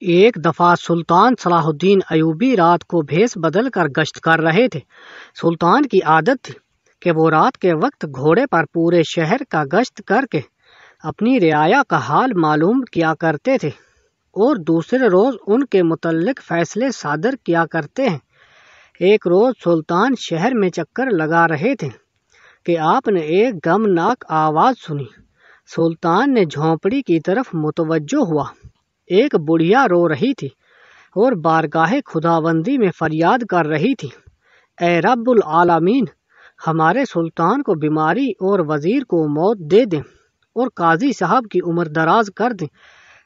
ایک دفعہ سلطان صلاح الدین ایوبی رات کو بھیس بدل کر گشت کر رہے تھے۔ سلطان کی عادت تھی کہ وہ رات کے وقت گھوڑے پر پورے شہر کا گشت کر کے اپنی رعایا کا حال معلوم کیا کرتے تھے اور دوسرے روز ان کے متعلق فیصلے صادر کیا کرتے ہیں۔ ایک روز سلطان شہر میں چکر لگا رہے تھے کہ آپ نے ایک غمناک آواز سنی۔ سلطان نے جھونپڑی کی طرف متوجہ ہوا۔ ایک بڑھیا رو رہی تھی اور بارگاہ خداوندی میں فریاد کر رہی تھی، اے رب العالمین، ہمارے سلطان کو بیماری اور وزیر کو موت دے دیں اور قاضی صاحب کی عمر دراز کر دیں۔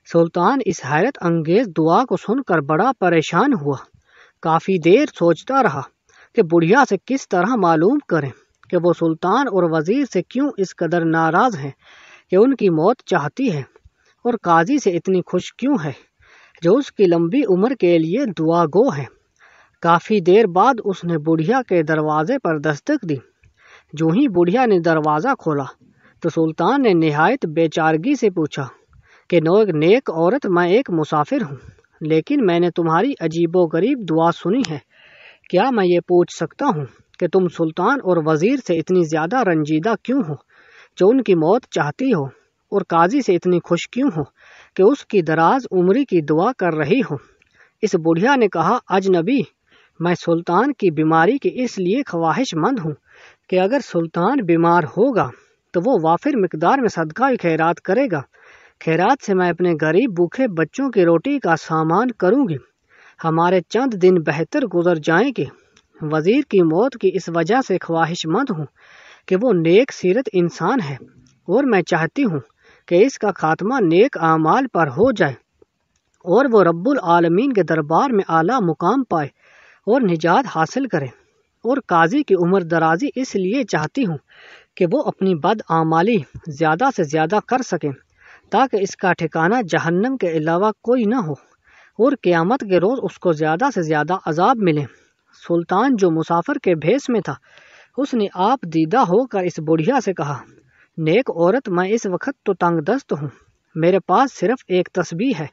سلطان اس حیرت انگیز دعا کو سن کر بڑا پریشان ہوا۔ کافی دیر سوچتا رہا کہ بڑھیا سے کس طرح معلوم کریں کہ وہ سلطان اور وزیر سے کیوں اس قدر ناراض ہیں کہ ان کی موت چاہتی ہے، اور قاضی سے اتنی خوش کیوں ہے جو اس کی لمبی عمر کے لیے دعا گو ہے۔ کافی دیر بعد اس نے بڑھیا کے دروازے پر دستک دی۔ جو ہی بڑھیا نے دروازہ کھولا تو سلطان نے نہایت بے چارگی سے پوچھا کہ نیک عورت، میں ایک مسافر ہوں، لیکن میں نے تمہاری عجیب و غریب دعا سنی ہے۔ کیا میں یہ پوچھ سکتا ہوں کہ تم سلطان اور وزیر سے اتنی زیادہ رنجیدہ کیوں ہو جو ان کی موت چاہتی ہو، اور قاضی سے اتنی خوش کیوں ہو کہ اس کی دراز عمری کی دعا کر رہی ہو؟ اس بڑھیا نے کہا، اجنبی، میں سلطان کی بیماری کی اس لیے خواہش مند ہوں کہ اگر سلطان بیمار ہوگا تو وہ وافر مقدار میں صدقہ خیرات کرے گا۔ خیرات سے میں اپنے غریب بھوکے بچوں کی روٹی کا سامان کروں گی۔ ہمارے چند دن بہتر گزر جائیں گے۔ وزیر کی موت کی اس وجہ سے خواہش مند ہوں کہ وہ نیک سیرت انسان ہے، اور میں چاہتی ہوں کہ اس کا خاتمہ نیک اعمال پر ہو جائے اور وہ رب العالمین کے دربار میں اعلیٰ مقام پائے اور نجات حاصل کرے۔ اور قاضی کی عمر درازی اس لیے چاہتی ہوں کہ وہ اپنی بدعمالی زیادہ سے زیادہ کر سکیں تاکہ اس کا ٹھکانہ جہنم کے علاوہ کوئی نہ ہو، اور قیامت کے روز اس کو زیادہ سے زیادہ عذاب ملے۔ سلطان جو مسافر کے بھیس میں تھا، اس نے آپ دیدہ ہو کر اس بڑھیا سے کہا، نیک عورت، میں اس وقت تو تنگ دست ہوں، میرے پاس صرف ایک تسبیح ہے،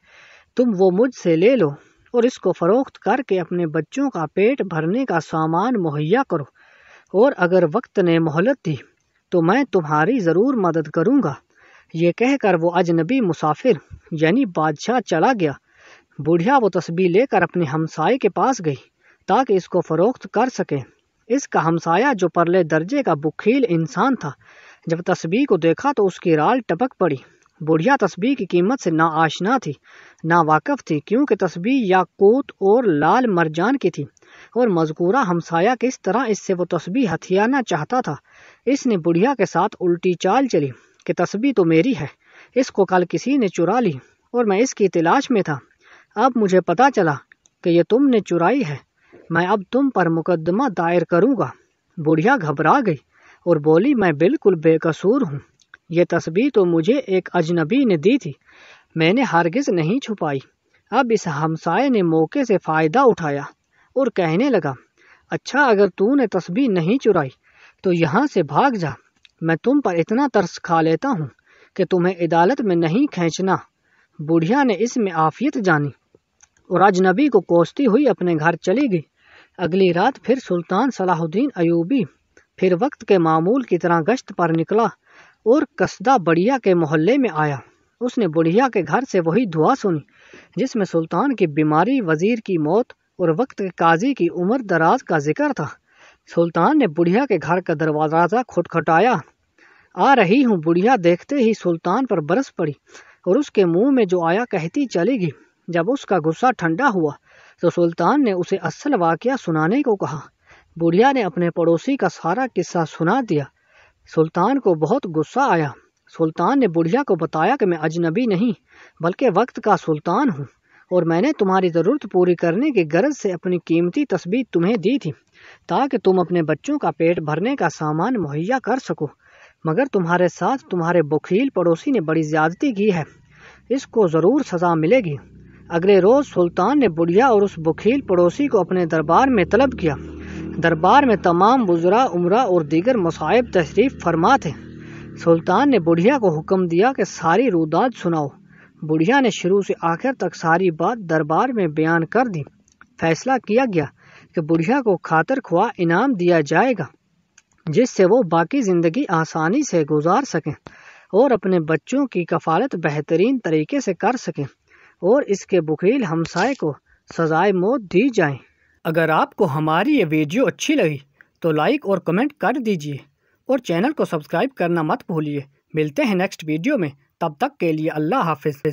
تم وہ مجھ سے لے لو اور اس کو فروخت کر کے اپنے بچوں کا پیٹ بھرنے کا سامان مہیا کرو، اور اگر وقت نے مہلت دی تو میں تمہاری ضرور مدد کروں گا۔ یہ کہہ کر وہ اجنبی مسافر یعنی بادشاہ چلا گیا۔ بڑھیا وہ تسبیح لے کر اپنے ہمسائے کے پاس گئی تاکہ اس کو فروخت کر سکے۔ اس کا ہمسایہ جو پرلے درجے کا بخیل انسان تھا، جب تسبیح کو دیکھا تو اس کی رال ٹپک پڑی۔ بڑھیا تسبیح کی قیمت سے نا آشنا تھی، نا واقف تھی، کیونکہ تسبیح یاقوت اور لال مرجان کی تھی، اور مذکورہ ہمسایہ کس طرح اس سے وہ تسبیح ہتھیانا چاہتا تھا۔ اس نے بڑھیا کے ساتھ الٹی چال چلی کہ تسبیح تو میری ہے، اس کو کل کسی نے چرا لی اور میں اس کی تلاش میں تھا۔ اب مجھے پتا چلا کہ یہ تم نے چرائی ہے، میں اب تم پر مقدمہ دائر کروں گا۔ بڑھیا گھبرا گئی اور بولی، میں بالکل بے قصور ہوں، یہ تسبیح تو مجھے ایک اجنبی نے دی تھی، میں نے ہرگز نہیں چھپائی۔ اب اس ہمسائے نے موقع سے فائدہ اٹھایا اور کہنے لگا، اچھا، اگر تو نے تسبیح نہیں چرائی تو یہاں سے بھاگ جا، میں تم پر اتنا ترس کھا لیتا ہوں کہ تمہیں عدالت میں نہیں کھینچنا۔ بڑھیا نے اس میں عافیت جانی اور اجنبی کو کوستی ہوئی اپنے گھر چلی گئی۔ اگلی رات پھر سلطان صلاح الدین ایوبی پھر وقت کے معمول کی طرح گشت پر نکلا اور قصدہ بڑھیا کے محلے میں آیا۔ اس نے بڑھیا کے گھر سے وہی دعا سنی جس میں سلطان کی بیماری، وزیر کی موت اور وقت کے قاضی کی عمر دراز کا ذکر تھا۔ سلطان نے بڑھیا کے گھر کا دروازہ کھٹکھٹایا۔ آ رہی ہوں۔ بڑھیا دیکھتے ہی سلطان پر برس پڑی اور اس کے منہ میں جو آیا کہتی چلی گئی۔ جب اس کا غصہ ٹھنڈا ہوا تو سلطان نے اسے اصل واقعہ سنانے کو کہا۔ بڑھیا نے اپنے پڑوسی کا سارا قصہ سنا دیا۔ سلطان کو بہت غصہ آیا۔ سلطان نے بڑھیا کو بتایا کہ میں اجنبی نہیں بلکہ وقت کا سلطان ہوں، اور میں نے تمہاری ضرورت پوری کرنے کی غرض سے اپنی قیمتی تسبیح تمہیں دی تھی تاکہ تم اپنے بچوں کا پیٹ بھرنے کا سامان مہیا کر سکو، مگر تمہارے ساتھ تمہارے بخیل پڑوسی نے بڑی زیادتی کی ہے، اس کو ضرور سزا ملے گی۔ اگلے روز سلطان نے بڑھیا اور اس بخیل پڑوسی کو اپنے دربار میں طلب کیا۔ دربار میں تمام وزراء، امراء اور دیگر مصائب تشریف فرما تھے۔ سلطان نے بڑھیا کو حکم دیا کہ ساری روداد سناؤ بڑھیا نے شروع سے آخر تک ساری بات دربار میں بیان کر دی۔ فیصلہ کیا گیا کہ بڑھیا کو خاطر خواہ انعام دیا جائے گا، جس سے وہ باقی زندگی آسانی سے گزار سکیں اور اپنے بچوں کی کفالت بہترین طریقے سے کر سکیں، اور اس کے بخیل ہمسائے کو سزائے موت دی جائے۔ اگر آپ کو ہماری یہ ویڈیو اچھی لگی تو لائک اور کمنٹ کر دیجیے، اور چینل کو سبسکرائب کرنا مت بھولیے۔ ملتے ہیں نیکسٹ ویڈیو میں، تب تک کے لیے اللہ حافظ۔